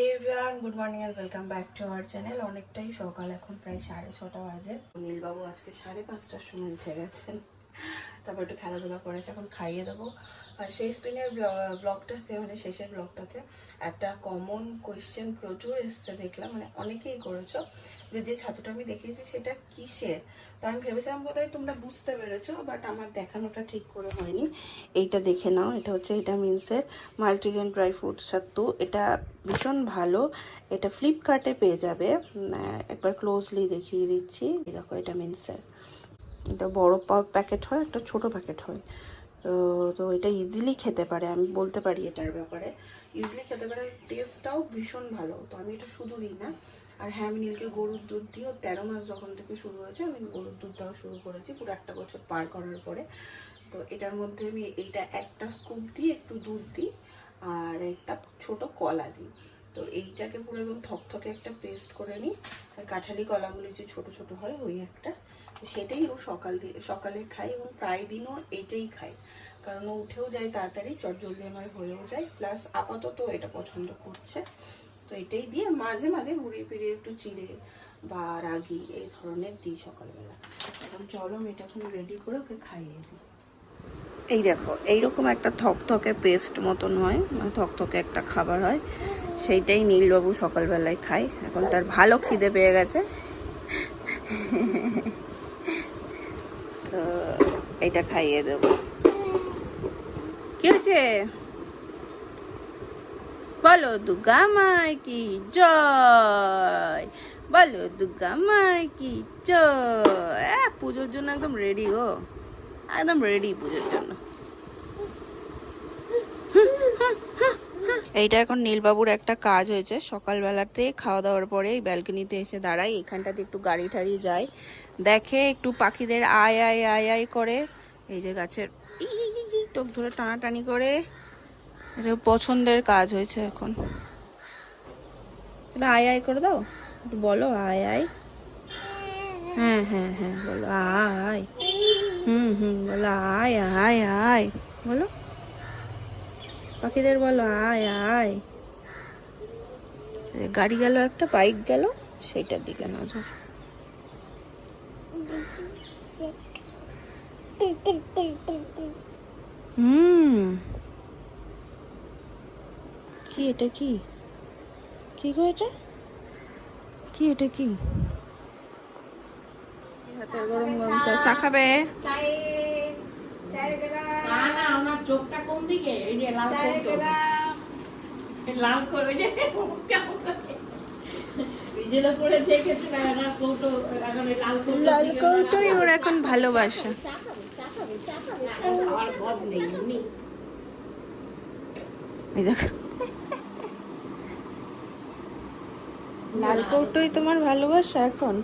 Everyone good morning and welcome back to our channel. অনেকটাই সকাল, এখন প্রায় 6:30 বাজে। নীলবাবু আজকে 5:30টার সময় উঠে গেছেন, তারপর একটু খেলাধুলা করেছে, এখন খাইয়ে দেবো। আর শেষ দিনের ব্লগটাতে, মানে শেষের ব্লগটাতে একটা কমন কোয়েশ্চেন প্রচুর এসছে দেখলাম, মানে অনেকেই করেছো যে ছাতুটা আমি দেখিয়েছি সেটা কিসের। তো আমি ভেবেছিলাম বোধহয় তোমরা বুঝতে পেরেছো, বাট আমার দেখানোটা ঠিক করে হয়নি। এইটা দেখে নাও, এটা হচ্ছে এটা মিন্সের মাল্টিগ্রেন ড্রাই ফ্রুট ছাতু। এটা ভীষণ ভালো, এটা ফ্লিপকার্টে পেয়ে যাবে। একবার ক্লোজলি দেখিয়ে দিচ্ছি, দেখো এটা মিন্সের। এটা বড় প্যাকেট হয়, একটা ছোট প্যাকেট হয়। তো এটা ইজিলি খেতে পারে, আমি বলতে পারি এটার ব্যাপারে ইজিলি খেতে পারে। টেস্টটাও ভীষণ ভালো। তো আমি এটা শুধু দিই না, আর হ্যাঁ আমি নীলকে গরুর দুধ দিও 13 মাস যখন থেকে শুরু হয়েছে আমি গরুর দুধ দেওয়া শুরু করেছি, পুরো 1 বছর পার করার পরে। তো এটার মধ্যে আমি এইটা একটা স্কুপ দিই, একটু দুধ দিই, আর একটা ছোট কলা দিই। তো এইটাকে পুরো একদম থকথকে একটা পেস্ট করে নিই। কাঁঠালি কলাগুলি যে ছোট ছোট হয় ওই একটা, সেটাই ও সকালে খাই, এবং প্রায় দিনও এইটাই খাই, কারণ ও উঠেও যায় তাড়াতাড়ি, চটজলদি আমার হয়েও যায়, প্লাস আপাতত এটা পছন্দ করছে। তো এটাই দিয়ে মাঝে মাঝে ঘুরিয়ে ফিরিয়ে একটু চিড়ে বা রাগি এই ধরনের দিই সকালবেলা। এখন চলো আমি এটা এখন রেডি করে ওকে খাইয়ে দিই। এই দেখো, এইরকম একটা থকথকে পেস্ট মতন হয়, মানে থকথকে একটা খাবার হয়, সেইটাই নীলবাবু সকালবেলায় খায়। এখন তার ভালো খিদে পেয়ে গেছে, তো এটা খাইয়ে দেবো। কি হয়েছে বলো? দুর্গা মাই কি জয়, বলো দুর্গা মাই কি জয়। পুজোর জন্য একদম রেডি গো, একদম রেডি পুজোর জন্য। এইটা এখন নীলবাবুর একটা কাজ হয়েছে, সকালবেলাতে খাওয়া দাওয়ার পরে এই ব্যালকনিতে এসে দাঁড়াই, এখানটাতে একটু গাড়ি ঠাড়ি যায়, দেখে একটু পাখিদের আয় আয় আয় আয় করে, এই যে গাছের টোপ ধরে টানাটানি করে। এটা পছন্দের কাজ হয়েছে এখন। এটা আয় আয় করে দাও, একটু বলো আয় আয়। হ্যাঁ হ্যাঁ হ্যাঁ বলো আয়। বলো আয় আয় আয়, বলো পাখিদের, বলো আয় আয়। গাড়ি গেল, একটা বাইক গেল, সেইটার দিকে নজর। কি এটা? কি কি গো এটা? কি এটা? কি হাতে গরম গরম চা খাবে? চোখটা কোন দিকে? লাল করে লাল কৌটোই ওর এখন ভালোবাসা। এই দেখো, লাল কৌটোই তোমার ভালোবাসা এখন।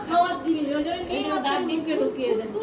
খাওয়ার জিনিস ঢুকিয়ে দেখো,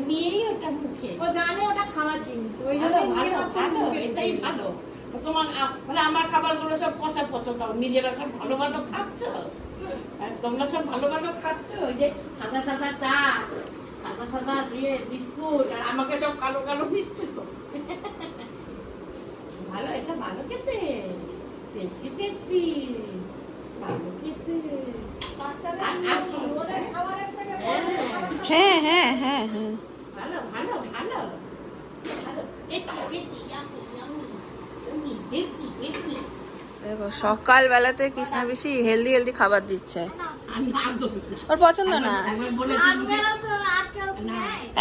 নিয়েই ওটা মুখে, ও জানে ওটা খাওয়ার জিনিস, ওই জন্য এটাই ভালো। তোমার মানে আমার খাবারগুলো সব পচা পচা দাও, নিজেরা সব ভালো ভালো খাচ্ছ, তোমরা সব ভালো ভালো খাচ্ছ। ওই যে সাদা সাদা চা, সাদা সাদা দিয়ে বিস্কুট, আর আমাকে সব কালো কালো দিচ্ছ। ভালো, এটা ভালো খেতে, টেস্টি টেস্টি, ভালো খেতে। হ্যাঁ হ্যাঁ হ্যাঁ হ্যাঁ, ভালো ভালো ভালো ভালো। দেখো সকালবেলাতে কৃষ্ণা বেশি হেলদি খাবার দিচ্ছে, ওর পছন্দ না।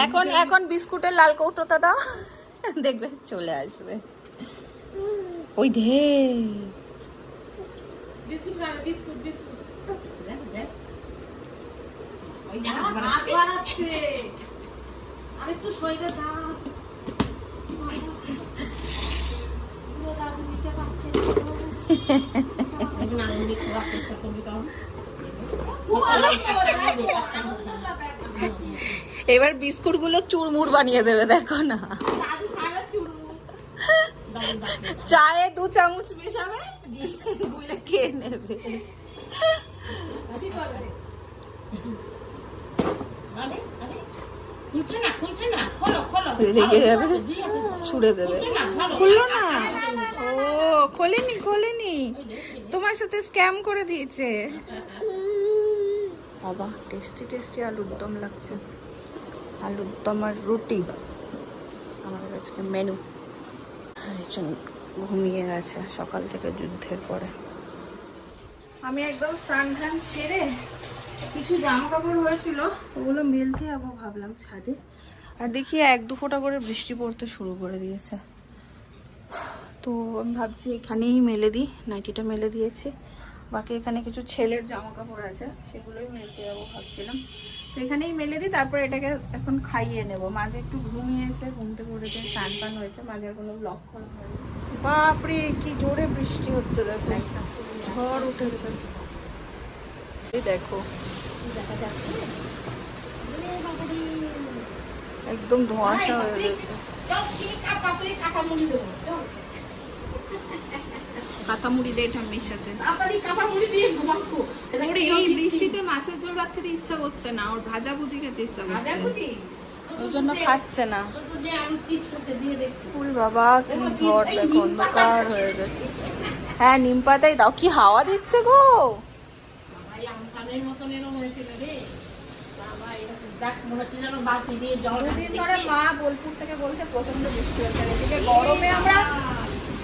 এখন এখন বিস্কুটের লাল কৌটোটা দাও, দেখবে চলে আসবে। ওই ধে বিস্কুট বিস্কুট বিস্কুট আরেকটু শরীরে দাও। এবার বিস্কুট গুলো চুরমুর বানিয়ে দেবে, দেখো না, চায়ে 2 চামচ মেশাবে, গুলে খেয়ে নেবে। আরে আরে খুলছে না খোলো রেগে যাবে, ছুড়ে দেবে। খুলছে না, ভালো। খুললো না, ও খোলেনি, তোমার সাথে স্ক্যাম করে দিয়েছে। বাবা টেস্টি আলুর দম লাগছে, আলুর দম আর রুটি আমাদের আজকে মেনু। আর একজন ঘুমিয়ে গেছে সকাল থেকে যুদ্ধের পরে। আমি একদম স্নান ধান সেরে কিছু জামা কাপড় হয়েছিল ওগুলো মেলতে যাবো ভাবলাম ছাদে, আর দেখি 1-2 ফোঁটা করে বৃষ্টি পড়তে শুরু করে দিয়েছে। তো আমি ভাবছি এখানেই মেলে দিই, নাইটিটা মেলে দিয়েছি, বাকি এখানে কিছু ছেলের জামা কাপড় আছে সেগুলোই মেলতে যাবো ভাবছিলাম। তো এখানেই মেলে দিই, তারপর এটাকে এখন খাইয়ে নেব। মাঝে একটু ঘুমিয়েছে, ঘুমতে পড়েছে, স্নান পান হয়েছে, মাঝে আর কোনো ব্লগ করা হয়নি। বাপরে কি জোরে বৃষ্টি হচ্ছে, দেখো ঝড় উঠেছে। এই দেখো দেখা যাচ্ছে একদম ধোঁয়াশা হয়ে গেছে। কাঁচামুড়ি দেবো, চল কাঁথামুড়ি দেয় ঠাম্মির সাথে। তাড়াতাড়ি কাঁচামুড়ি দিয়ে ঘুমাবো। ওরে এই বৃষ্টিতে মাছের ঝোল ভাত খেতে ইচ্ছা করছে না, ওর ভাজা ভুজি খেতে ইচ্ছা করছে, ওই জন্য খাচ্ছে না। যে আলু চিপস আছে দিয়ে দেখো। ওরে বাবা কি ঝড়, দেখো অন্ধকার হয়ে গেছে। হ্যাঁ নিম পাতাই দাও, কি হাওয়া দিচ্ছে গো। বাবা এই আমফানের মতন এরকম হয়েছিল রে বাবা, এরকম দেখ মনে হচ্ছে যেন বালতি দিয়ে জল দুদিন ধরে মা বোলপুর থেকে বলছে প্রচন্ড বৃষ্টি হচ্ছে, এদিকে গরমে আমরা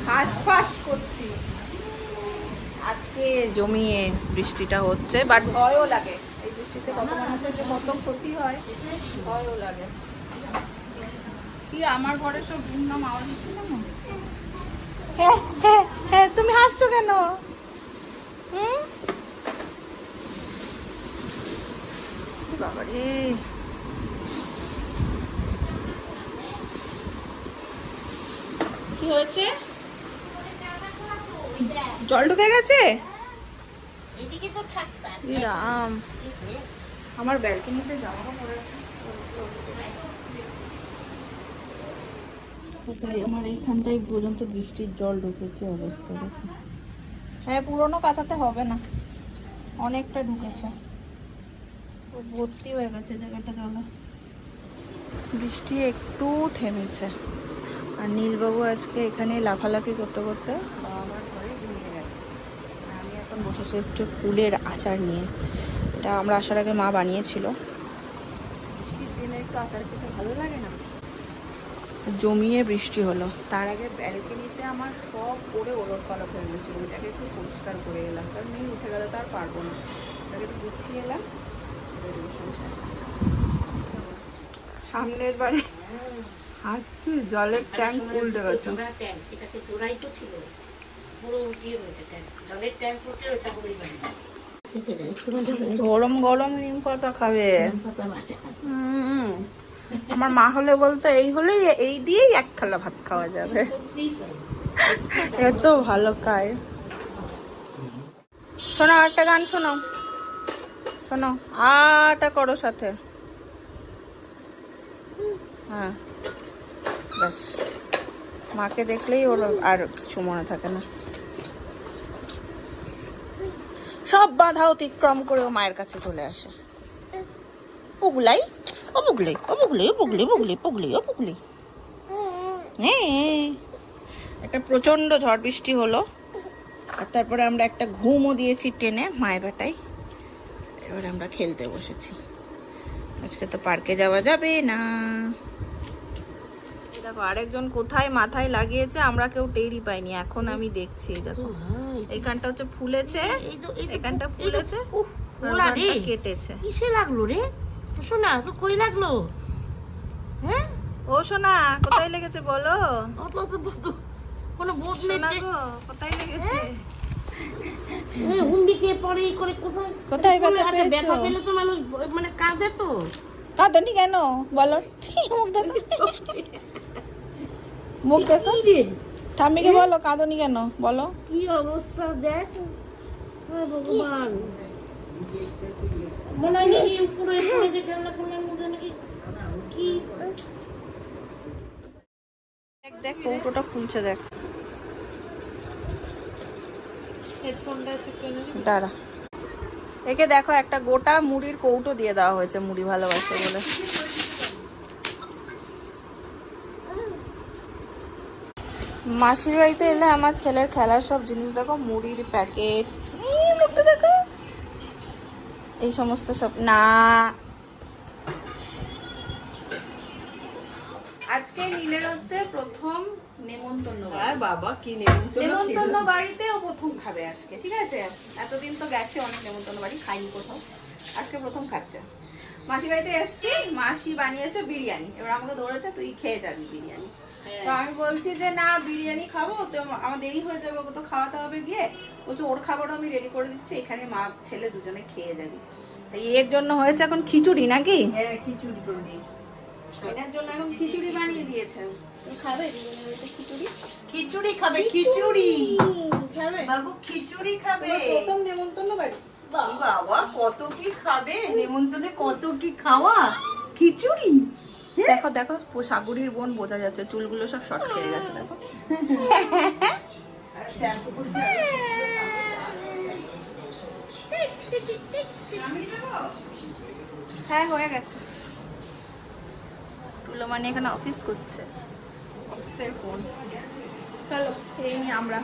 হাঁসফাঁস করছি। আজকে জমিয়ে বৃষ্টিটা হচ্ছে, বাট ভয়ও লাগে। এই বৃষ্টিতে কত মানুষের যে কত ক্ষতি হয়, ভয়ও লাগে। কি আমার ঘরে সব গুমনাম আওয়াজ হচ্ছে না? হ্যাঁ তুমি হাসছো কেন? বাবারে কি হয়েছে? জল ঢুকে গেছে? এদিকে তো ছাড়তা এ রাম, আমার ব্যালকনিতে জামা কাপড় আছে, আমার এইখানটাই পর্যন্ত বৃষ্টির জল ঢুকে, কি অবস্থা দেখো। হ্যাঁ পুরোনো কাঁথাতে হবে না, অনেকটা ঢুকেছে, ভর্তি হয়ে গেছে জায়গাটা জলে। বৃষ্টি একটু থেমেছে, আর নীলবাবু আজকে এখানে লাফালাফি করতে করতে আমার ঘরে ঘুমিয়ে গেছে। আর আমি এখন বসেছি একটু কুলের আচার নিয়ে, এটা আমরা আসার আগে মা বানিয়েছিল। বৃষ্টির দিনে একটু আচার খেতে ভালো লাগে না? জমিয়ে বৃষ্টি হলো, তার আগে ব্যালকনিতে আমার সব পরে ওলট পালট হয়ে গেছিলো, ওইটাকে একটু পরিষ্কার করে এলাম, কারণ মেয়ে উঠে গেলে তো আর পারবো না, ওটাকে একটু গুছিয়ে এলাম। সামনের বারে আসছি, জলের ট্যাঙ্ক উল্টে গেছে। এটাকে চোরাই তো ছিল, পুরো উঠিয়ে রয়েছে ট্যাঙ্ক, জলের ট্যাঙ্ক উঠে ওটা করে বাড়ি। গরম গরম নিম পাতা খাবে। আমার মা হলে বলতো এই হলেই এই দিয়েই 1 থালা ভাত খাওয়া যাবে, এত ভালো খায়। শোনো একটা গান শোনো, শোনো আটা করো সাথে। হ্যাঁ ব্যাস, মাকে দেখলেই ওর আর কিছু মনে থাকে না, সব বাধা অতিক্রম করে ও মায়ের কাছে চলে আসে। পুগলাই ও পুগলি, ও পুগলি, ও পুগলি, পুগলি পুগলি, ও পুগলি। হ্যাঁ একটা প্রচন্ড ঝড় বৃষ্টি হলো, আর তারপরে আমরা একটা ঘুমও দিয়েছি টেনে মায়ের বেটায়। এবারে আমরা খেলতে বসেছি, আজকে তো পার্কে যাওয়া যাবে না। দেখো আরেকজন কোথায় মাথায় লাগিয়েছে, আমরা কেউ টেরই পাইনি, এখন আমি দেখছি। দেখো এইখানটা হচ্ছে ফুলেছে, এখানটা ফুলেছে, কেটেছে। কিসে লাগলো রে সোনা? তো কই লাগলো? হ্যাঁ ও সোনা কোথায় লেগেছে বলো? অত কোনো বোধ নেই গো, কোথায় লেগেছে? হুমড়ি পরে করে কোথায় কোথায় ব্যথা পেয়েছো? ব্যথা পেলে তো মানুষ মানে কাঁদে তো। কাঁদনি কেন বলো? মুখ দেখো, মুখ দেখো, ঠাম্মিকে বলো কাঁদনি কেন বলো। কি অবস্থা দেখ, ভগবান। মনে হয় নাকি উপরে পড়ে যে ঠান্ডা করলাম মধ্যে নাকি কি। দেখ দেখ কৌটোটা খুলছে, দেখ হেডফোনটা চেক করে নিবি। দাঁড়া, একে দেখো একটা গোটা মুড়ির কৌটো দিয়ে দেওয়া হয়েছে, মুড়ি ভালোবাসে বলে। মাসির বাড়িতে এলে আমার ছেলের খেলার সব জিনিস দেখো, মুড়ির প্যাকেট, মুখটা দেখো, এই সমস্ত সব। না আজকে নীলের হচ্ছে প্রথম নেমন্তন্ন। আর বাবা কি নেমন্তন্ন বাড়িতে ও প্রথম খাবে আজকে, ঠিক আছে? এতদিন তো গেছে অনেক নেমন্তন্ন বাড়ি, খাইনি কোথাও, আজকে প্রথম খাচ্ছে। মাসি বাড়িতে এসছি, মাসি বানিয়েছে বিরিয়ানি, এবার আমাকে ধরেছে তুই খেয়ে যাবি বিরিয়ানি। তো আমি বলছি যে না বিরিয়ানি খাবো, তো আমার দেরি হয়ে যাবে, ওকে তো খাওয়াতে হবে গিয়ে। বলছে ওর খাবারও আমি রেডি করে দিচ্ছি, এখানে মা ছেলে দুজনে খেয়ে যাবি। তাই এর জন্য হয়েছে এখন খিচুড়ি নাকি? হ্যাঁ খিচুড়ি করে দিয়েছি। এনার জন্য এখন খিচুড়ি বানিয়ে দিয়েছেন। খাবে খিচুড়ি? খিচুড়ি খাবে, খিচুড়ি খাবে বাবু, খিচুড়ি খাবে। প্রথম নেমন্তন্ন বাড়ি, বাবা কত কি খাবে নেমন্তন্নে, কত কি খাওয়া, খিচুড়ি। দেখো দেখো সাগুরির বোন বোঝা যাচ্ছে, চুলগুলো সব শর্ট খেয়ে গেছে দেখো। হ্যাঁ হয়ে গেছে। তুলো মানে এখানে অফিস করছে, অফিসের ফোন। চলো খেয়ে নি আমরা,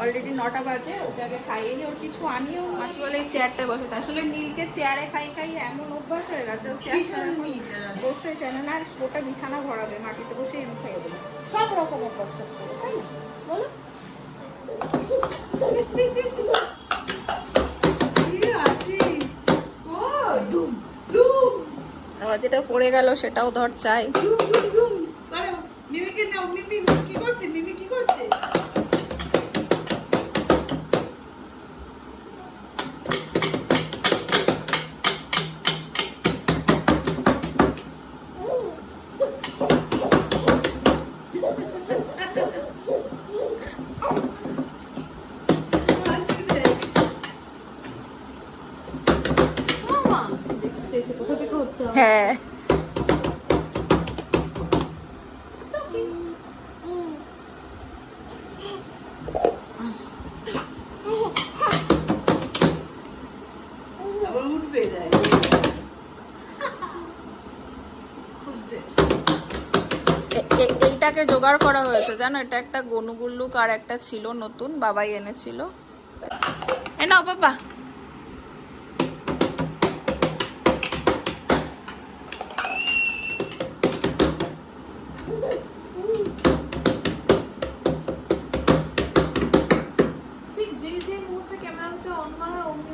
অলরেডি 9টা বাজে। ওকে আগে খাইয়ে নি, ওর কিছু আনিও। মাসি বলে এই চেয়ারটায় বসে, আসলে নীলকে চেয়ারে খাই খাই এমন অভ্যাস হয়ে গেছে, ও চেয়ার ছাড়া বসতে চায় না। আর গোটা বিছানা ভরাবে, মাটিতে বসে এমনি খাইয়ে দেবে, সব রকম অভ্যাস করতে হবে, তাই না বলো? আবার যেটা পড়ে গেল সেটাও ধর চাই। মিমিকে নাও, মিমি কি করছে, মিমি কি করছে? হ্যাঁ আবার উঠবে যায়, খুঁজছে। এইটাকে জোগাড় করা হয়েছে জানো, এটা একটা গনুগুল্লুক আর একটা ছিল নতুন, বাবাই এনেছিল। এ নাও বাবা। ঠিক যে মুহূর্তে ক্যামেরাটা অন করা হয় অমনি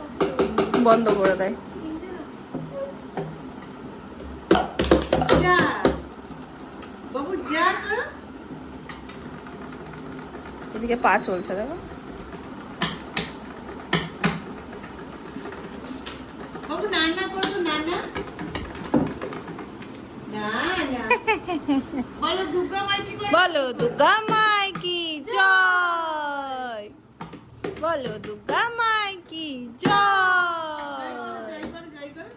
বন্ধ করে দেয়। যা বাবু যা করো। এদিকে পা চলছে দেখো। বাবু নান্না করবো, নান্না না না বলো দুর্গা মাই কি করে, বলো দুর্গা মাই কি জয়, বলো দুর্গা মাই কি জয়। জয় করো, জয় করো,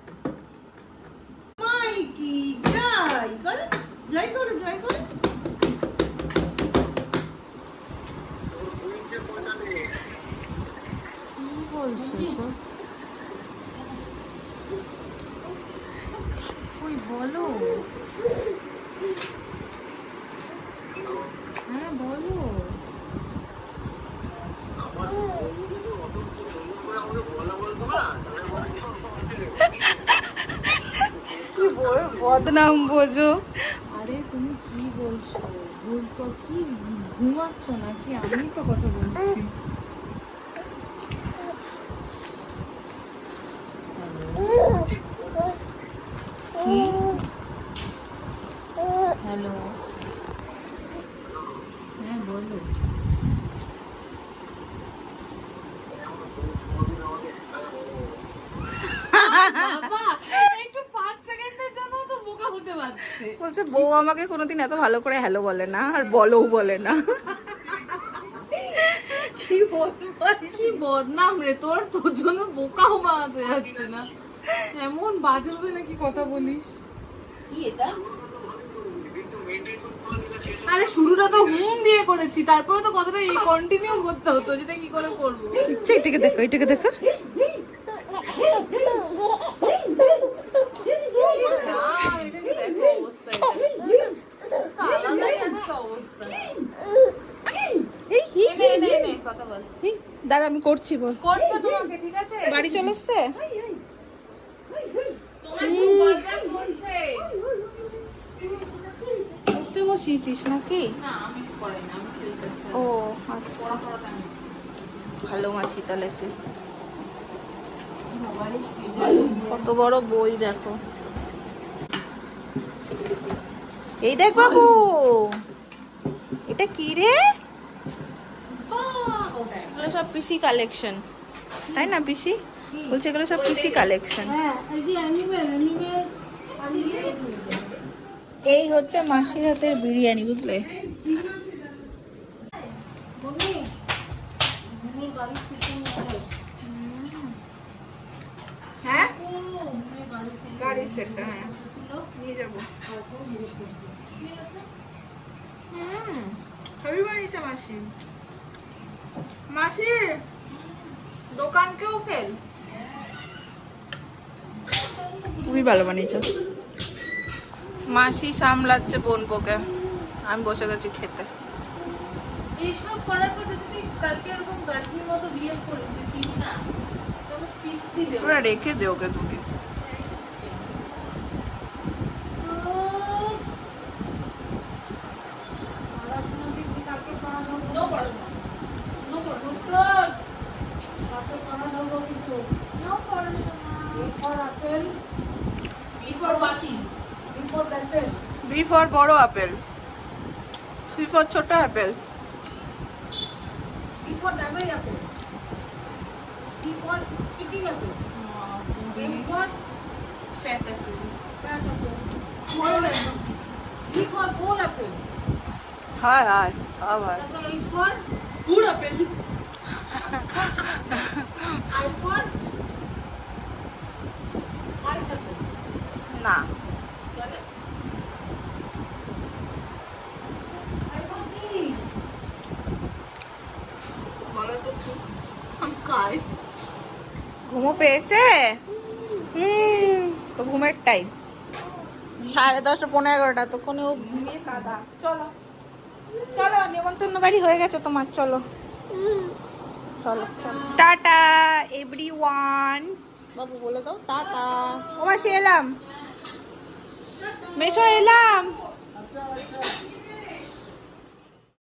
মাই কি জয় করো, জয় করো, জয় করো। ওই বলো, হ্যাঁ বলো। কি বদনাম বোঝো। আরে তুমি কি বলছো, ভুল তো কি ঘুমাচ্ছ নাকি? আমি তো কথা বলছি। হ্যালো, হ্যাঁ বলো। বাবা একটু 5 সেকেন্ডের জন্য তো বোকা হতে পারছে। বলছে বউ আমাকে কোনোদিন এত ভালো করে হ্যালো বলে না, আর বলও বলে না। কি বদনাম রে তোর, তোর জন্য বোকাও বানাতে যাচ্ছে না, এমন বাজে হবে নাকি কথা বলিস। কি এটা? আরে শুরুটা তো হুম দিয়ে করেছি, তারপরে তো কথাটা এই কন্টিনিউ করতে হতো, যেটা কি করে করবো। এটাকে দেখো, এটাকে দেখো। এটাকে দেখো অবস্থা, এটা তো আলাদাই একটা অবস্থা। এনে, এনে, এনে, কথা বল। দাঁড়া আমি করছি, বল। করছে তোমাকে, ঠিক আছে? বাড়ি চলে এসছে? তোমায় খুব বদনাম করছে। উঠতে বসিয়েছিস নাকি? না, আমি করি না, আমি খেলতে চাই। ও আচ্ছা, পড়াতে আমি ভালো মাসি তাহলে তুই। কত বড় বই দেখো। এই দেখ বাবু, এটা কি রে? এগুলো সব পিসি কালেকশন, তাই না পিসি? বলছে এগুলো সব পিসি কালেকশন। এই হচ্ছে মাসির হাতের বিরিয়ানি, বুঝলে? হ্যাঁ, গাড়ি সেটটা, হ্যাঁ নিয়ে যাবো। হেভি বানিয়েছে মাসি। মাসি দোকানকেও ফেল, খুবই ভালো বানিয়েছে। মাসি সামলাচ্ছে বোনপোকে, আমি বসে গেছি খেতে। এইসব করার পর যদি তুই কালকে এরকম গাছমির মতো বিয়ে করিস, যে চিনি না, তবে পিত্তি দেবো। ওরা রেখে দে ওকে দুদিন। নো পড়াশোনা, নো পড়াশোনা, নো পড়াশোনা। Before বাকি। বি ফর বড় আপেল, সি ফর ছোট আপেল। Fat apple. হায় হায়, হায় হায়। Good apple. না, বলো তো খুব আমি খাই। ঘুমো পেয়েছে? তো ঘুমের টাইম 10:30 11:30, তখনই ও ঘুমিয়ে কাদা। চলো চলো, নেমন্তন্ন বাড়ি হয়ে গেছে তোমার, চলো চলো চলো। টাটা এভরিওয়ান, বাবু বলে দাও টাটা। ও মাসি এলাম, মেশো এলাম।